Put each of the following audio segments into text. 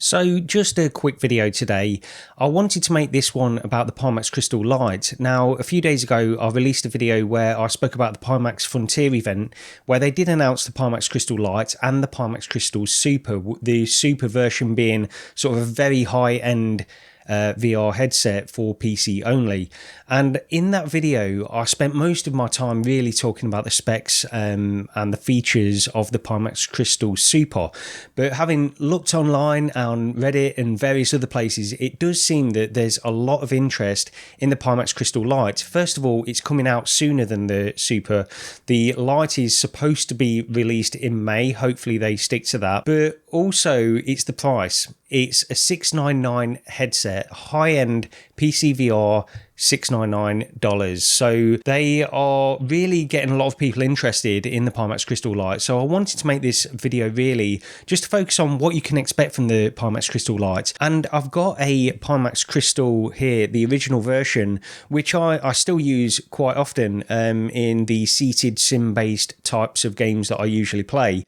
So just a quick video today. I wanted to make this one about the Pimax Crystal LIGHT. Now, a few days ago, I released a video where I spoke about the Pimax Frontier event, where they did announce the Pimax Crystal LIGHT and the Pimax Crystal Super, the Super version being sort of a very high-end VR headset for PC only. And in that video, I spent most of my time really talking about the specs and the features of the Pimax Crystal Super. But having looked online on Reddit and various other places, it does seem that there's a lot of interest in the Pimax Crystal LIGHT. First of all, it's coming out sooner than the Super. The LIGHT is supposed to be released in May. Hopefully they stick to that. But also, it's the price. It's a $699 headset, high-end PC VR, $699. So they are really getting a lot of people interested in the Pimax Crystal LIGHT. So I wanted to make this video really just to focus on what you can expect from the Pimax Crystal LIGHT. And I've got a Pimax Crystal here, the original version, which I still use quite often in the seated sim-based types of games that I usually play.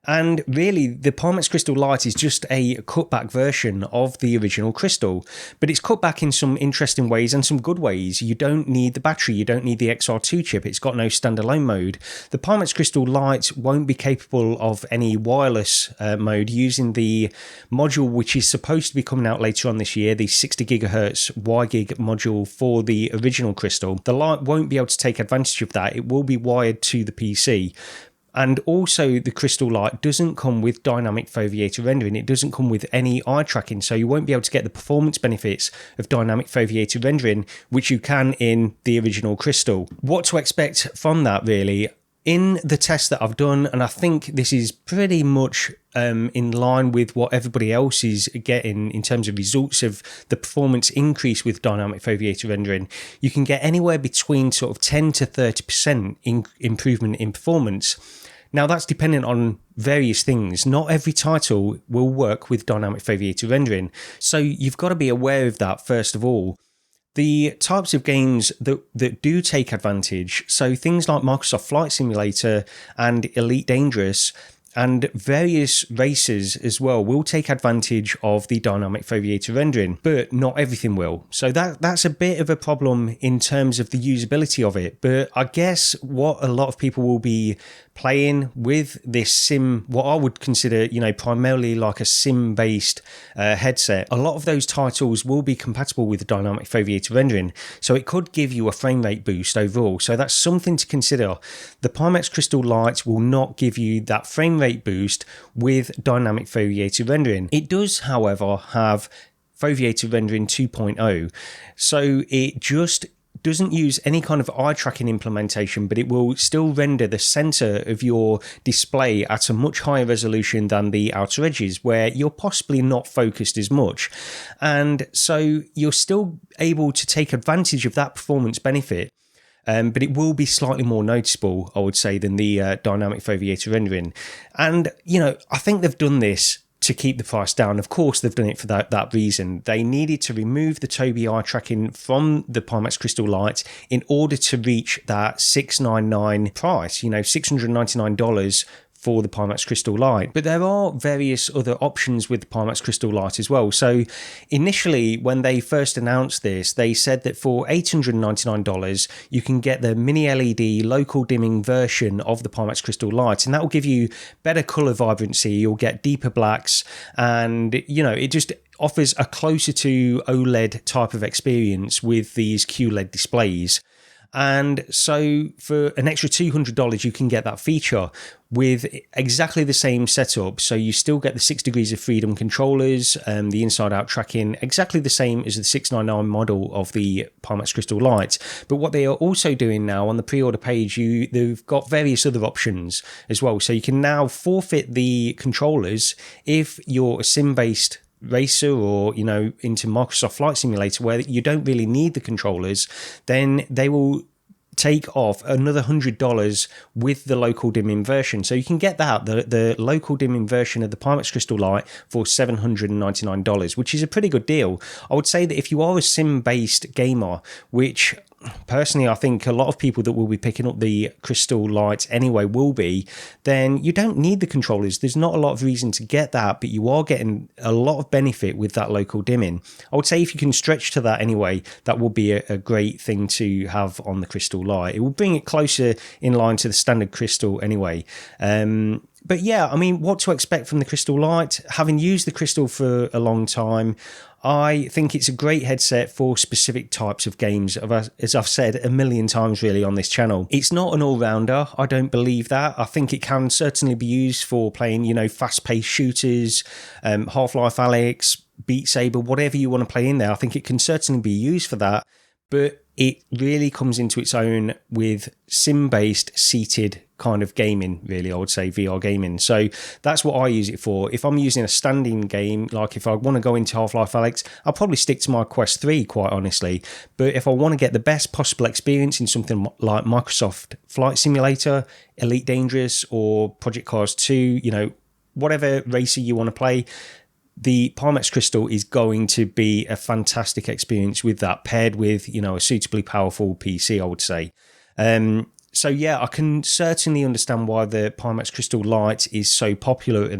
And really, the Pimax Crystal LIGHT is just a cutback version of the original Crystal, but it's cut back in some interesting ways and some good ways. You don't need the battery, you don't need the XR2 chip, it's got no standalone mode. The Pimax Crystal LIGHT won't be capable of any wireless mode using the module which is supposed to be coming out later on this year, the 60 GHz WiGig module for the original Crystal. The LIGHT won't be able to take advantage of that, it will be wired to the PC. And also the Crystal LIGHT doesn't come with dynamic foveated rendering. It doesn't come with any eye tracking, so you won't be able to get the performance benefits of dynamic foveated rendering, which you can in the original Crystal. What to expect from that really? In the test that I've done, and I think this is pretty much in line with what everybody else is getting in terms of results of the performance increase with dynamic foveated rendering, you can get anywhere between sort of 10 to 30% improvement in performance. Now that's dependent on various things. Not every title will work with dynamic foveated rendering, so you've got to be aware of that first of all. The types of games that do take advantage, so things like Microsoft Flight Simulator and Elite Dangerous and various races as well will take advantage of the dynamic foveated rendering, but not everything will. So that's a bit of a problem in terms of the usability of it. But I guess what a lot of people will be playing with this sim, what I would consider, primarily like a sim-based headset, a lot of those titles will be compatible with dynamic foveated rendering, so it could give you a frame rate boost overall. So that's something to consider. The Pimax Crystal LIGHT will not give you that frame rate boost with dynamic foveated rendering. It does, however, have foveated rendering 2.0, so it just doesn't use any kind of eye tracking implementation, but it will still render the center of your display at a much higher resolution than the outer edges, where you're possibly not focused as much. And so you're still able to take advantage of that performance benefit. But it will be slightly more noticeable, I would say, than the dynamic foveated rendering. And, I think they've done this to keep the price down. Of course, they've done it for that reason. They needed to remove the Tobii eye tracking from the Pimax Crystal LIGHT in order to reach that $699 price, $699 for the Pimax Crystal LIGHT. But there are various other options with the Pimax Crystal LIGHT as well. So initially, when they first announced this, they said that for $899, you can get the MiniLED local dimming version of the Pimax Crystal LIGHT, and that will give you better color vibrancy. You'll get deeper blacks, and it just offers a closer to OLED type of experience with these QLED displays. And so for an extra $200, you can get that feature with exactly the same setup. So you still get the 6 degrees of freedom controllers, the inside-out tracking, exactly the same as the 699 model of the Pimax Crystal LIGHT. But what they are also doing now on the pre-order page, they've got various other options as well. So you can now forfeit the controllers if you're a sim-based racer or into Microsoft Flight Simulator where you don't really need the controllers. Then they will take off another $100 with the local dimming version. So you can get that, the local dimming version of the Pimax Crystal LIGHT for $799, which is a pretty good deal. I would say that if you are a sim-based gamer, which personally, I think a lot of people that will be picking up the Crystal Light anyway will be, then you don't need the controllers. There's not a lot of reason to get that, but you are getting a lot of benefit with that local dimming. I would say if you can stretch to that anyway, that will be a great thing to have on the Crystal Light. It will bring it closer in line to the standard Crystal anyway. But yeah, I mean, what to expect from the Crystal Light? Having used the Crystal for a long time, I think it's a great headset for specific types of games, as I've said a million times really on this channel. It's not an all-rounder, I don't believe that. I think it can certainly be used for playing, you know, fast-paced shooters, Half-Life Alyx, Beat Saber, whatever you want to play in there. I think it can certainly be used for that, but it really comes into its own with sim-based seated kind of gaming, really, I would say, VR gaming. So that's what I use it for. If I'm using a standing game, like if I want to go into Half-Life Alyx, I'll probably stick to my Quest 3, quite honestly. But if I want to get the best possible experience in something like Microsoft Flight Simulator, Elite Dangerous, or Project Cars 2, you know, whatever racer you want to play, the Pimax Crystal is going to be a fantastic experience with that, paired with, you know, a suitably powerful PC, I would say. So yeah, I can certainly understand why the Pimax Crystal Light is so popular at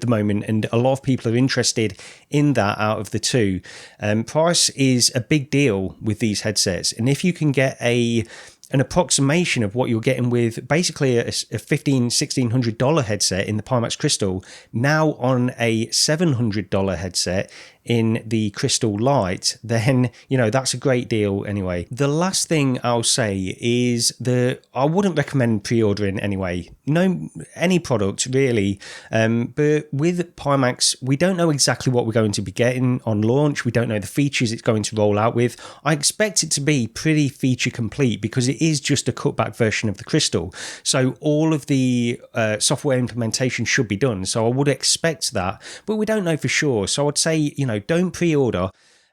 the moment, and a lot of people are interested in that out of the two. Price is a big deal with these headsets, and if you can get an approximation of what you're getting with basically a $1,500–$1,600 headset in the Pimax Crystal, now on a $700 headset in the Crystal Light, then, you know, that's a great deal anyway. The last thing I'll say is I wouldn't recommend pre-ordering anyway. No, any product really. But with Pimax, we don't know exactly what we're going to be getting on launch. We don't know the features it's going to roll out with. I expect it to be pretty feature complete because it is just a cutback version of the Crystal. So all of the software implementation should be done. So I would expect that, but we don't know for sure. So I'd say, you know, don't pre-order.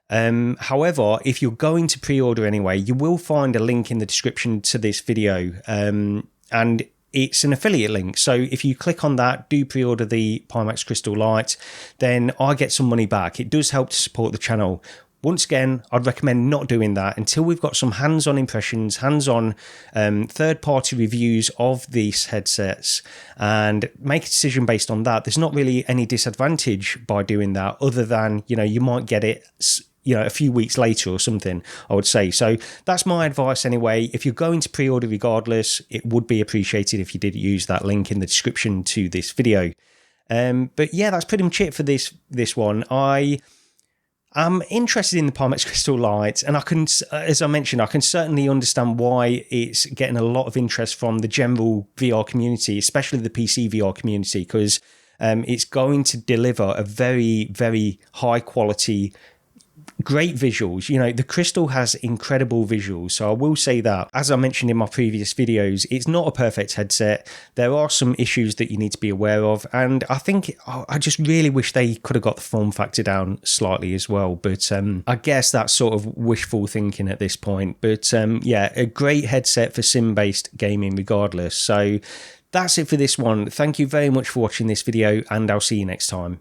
However, if you're going to pre-order anyway, you will find a link in the description to this video, and it's an affiliate link. So if you click on that, do pre-order the Pimax Crystal Light, then I get some money back. It does help to support the channel. Once again, I'd recommend not doing that until we've got some hands-on impressions, hands-on third-party reviews of these headsets, and make a decision based on that. There's not really any disadvantage by doing that, other than, you know, you might get it, you know, a few weeks later or something, I would say. So that's my advice anyway. If you're going to pre-order regardless, it would be appreciated if you did use that link in the description to this video. But yeah, that's pretty much it for this one. I'm interested in the Pimax Crystal Light, and I can, as I mentioned, I can certainly understand why it's getting a lot of interest from the general VR community, especially the PC VR community, because it's going to deliver a very, very high quality, great visuals. You know, the Crystal has incredible visuals, so I will say that. As I mentioned in my previous videos, it's not a perfect headset. There are some issues that you need to be aware of, and I think I just really wish they could have got the form factor down slightly as well, but I guess that's sort of wishful thinking at this point. But yeah, a great headset for sim-based gaming regardless. So that's it for this one. Thank you very much for watching this video, and I'll see you next time.